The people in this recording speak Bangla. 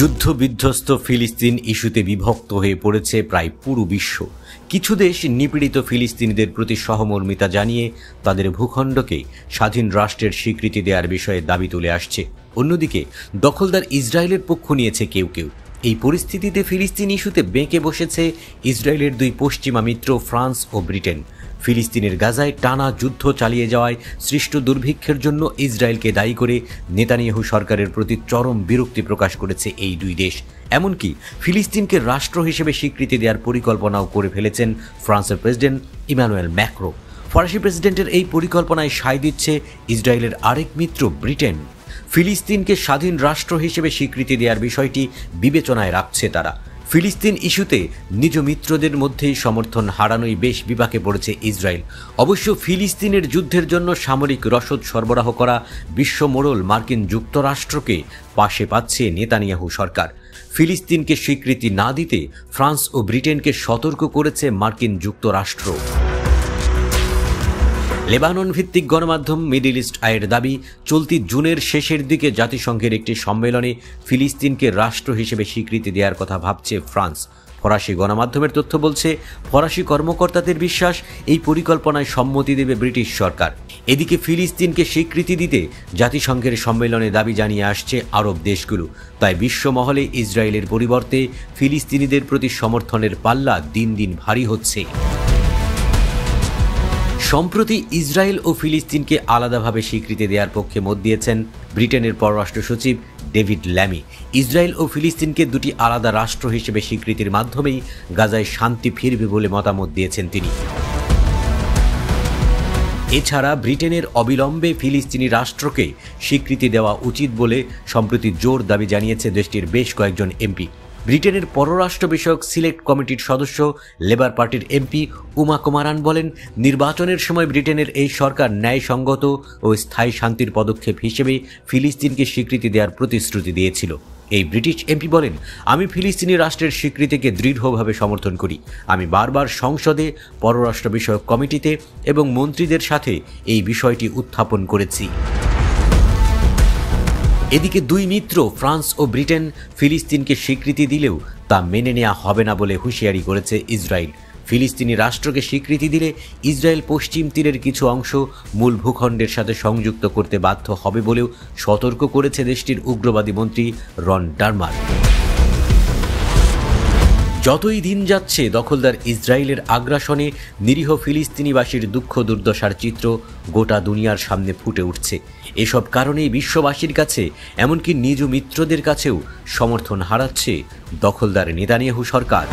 যুদ্ধবিধ্বস্ত ফিলিস্তিন ইস্যুতে বিভক্ত হয়ে পড়েছে প্রায় পুরো বিশ্ব। কিছু দেশ নিপীড়িত ফিলিস্তিনিদের প্রতি সহমর্মিতা জানিয়ে তাদের ভূখণ্ডকে স্বাধীন রাষ্ট্রের স্বীকৃতি দেওয়ার বিষয়ে দাবি তুলে আসছে। অন্যদিকে দখলদার ইসরায়েলের পক্ষ নিয়েছে কেউ কেউ। এই পরিস্থিতিতে ফিলিস্তিন ইস্যুতে বেঁকে বসেছে ইসরায়েলের দুই পশ্চিমা মিত্র ফ্রান্স ও ব্রিটেন। ফিলিস্তিনের গাজায় টানা যুদ্ধ চালিয়ে যাওয়ায় সৃষ্ট দুর্ভিক্ষের জন্য ইসরায়েলকে দায়ী করে নেতানিয়াহু সরকারের প্রতি চরম বিরক্তি প্রকাশ করেছে এই দুই দেশ। এমনকি ফিলিস্তিনকে রাষ্ট্র হিসেবে স্বীকৃতি দেওয়ার পরিকল্পনাও করে ফেলেছেন ফ্রান্সের প্রেসিডেন্ট ইমানুয়েল ম্যাক্রো। ফরাসি প্রেসিডেন্টের এই পরিকল্পনায় সায় দিচ্ছে ইসরায়েলের আরেক মিত্র ব্রিটেন। ফিলিস্তিনকে স্বাধীন রাষ্ট্র হিসেবে স্বীকৃতি দেওয়ার বিষয়টি বিবেচনায় রাখছে তারা। ফিলিস্তিন ইস্যুতে নিজ মিত্রদের মধ্যেই সমর্থন হারানোই বেশ বিপাকে পড়েছে ইসরায়েল। অবশ্য ফিলিস্তিনের যুদ্ধের জন্য সামরিক রসদ সরবরাহ করা বিশ্বমোড়ল মার্কিন যুক্তরাষ্ট্রকে পাশে পাচ্ছে নেতানিয়াহু সরকার। ফিলিস্তিনকে স্বীকৃতি না দিতে ফ্রান্স ও ব্রিটেনকে সতর্ক করেছে মার্কিন যুক্তরাষ্ট্র। লেবানন ভিত্তিক গণমাধ্যম মিডল ইস্ট আইয়ের দাবি, চলতি জুনের শেষের দিকে জাতিসংঘের একটি সম্মেলনে ফিলিস্তিনকে রাষ্ট্র হিসেবে স্বীকৃতি দেওয়ার কথা ভাবছে ফ্রান্স। ফরাসি গণমাধ্যমের তথ্য বলছে, ফরাসি কর্মকর্তাদের বিশ্বাস এই পরিকল্পনায় সম্মতি দেবে ব্রিটিশ সরকার। এদিকে ফিলিস্তিনকে স্বীকৃতি দিতে জাতিসংঘের সম্মেলনে দাবি জানিয়ে আসছে আরব দেশগুলো। তাই বিশ্বমহলে ইসরায়েলের পরিবর্তে ফিলিস্তিনিদের প্রতি সমর্থনের পাল্লা দিন দিন ভারী হচ্ছে। সম্প্রতি ইসরায়েল ও ফিলিস্তিনকে আলাদাভাবে স্বীকৃতি দেওয়ার পক্ষে মত দিয়েছেন ব্রিটেনের পররাষ্ট্র সচিব ডেভিড ল্যামি। ইসরায়েল ও ফিলিস্তিনকে দুটি আলাদা রাষ্ট্র হিসেবে স্বীকৃতির মাধ্যমেই গাজায় শান্তি ফিরবে বলে মতামত দিয়েছেন তিনি। এছাড়া ব্রিটেনের অবিলম্বে ফিলিস্তিনি রাষ্ট্রকে স্বীকৃতি দেওয়া উচিত বলে সম্প্রতি জোর দাবি জানিয়েছে দেশটির বেশ কয়েকজন এমপি। ব্রিটেনের পররাষ্ট্র বিষয়ক সিলেক্ট কমিটির সদস্য লেবার পার্টির এমপি উমা কুমারান বলেন, নির্বাচনের সময় ব্রিটেনের এই সরকার ন্যায়সঙ্গত ও স্থায়ী শান্তির পদক্ষেপ হিসেবে ফিলিস্তিনকে স্বীকৃতি দেওয়ার প্রতিশ্রুতি দিয়েছিল। এই ব্রিটিশ এমপি বলেন, আমি ফিলিস্তিনি রাষ্ট্রের স্বীকৃতিকে দৃঢ়ভাবে সমর্থন করি। আমি বারবার সংসদে, পররাষ্ট্র বিষয়ক কমিটিতে এবং মন্ত্রীদের সাথে এই বিষয়টি উত্থাপন করেছি। এদিকে দুই মিত্র ফ্রান্স ও ব্রিটেন ফিলিস্তিনকে স্বীকৃতি দিলেও তা মেনে নেওয়া হবে না বলে হুঁশিয়ারি করেছে ইসরায়েল। ফিলিস্তিনি রাষ্ট্রকে স্বীকৃতি দিলে ইসরায়েল পশ্চিম তীরের কিছু অংশ মূল ভূখণ্ডের সাথে সংযুক্ত করতে বাধ্য হবে বলেও সতর্ক করেছে দেশটির উগ্রবাদী মন্ত্রী রন ডারমার। যতই দিন যাচ্ছে দখলদার ইসরায়েলের আগ্রাসনে নিরীহ ফিলিস্তিনিবাসীর দুঃখ দুর্দশার চিত্র গোটা দুনিয়ার সামনে ফুটে উঠছে। এসব কারণেই বিশ্ববাসীর কাছে, এমনকি নিজ মিত্রদের কাছেও সমর্থন হারাচ্ছে দখলদার নেতানিয়াহু সরকার।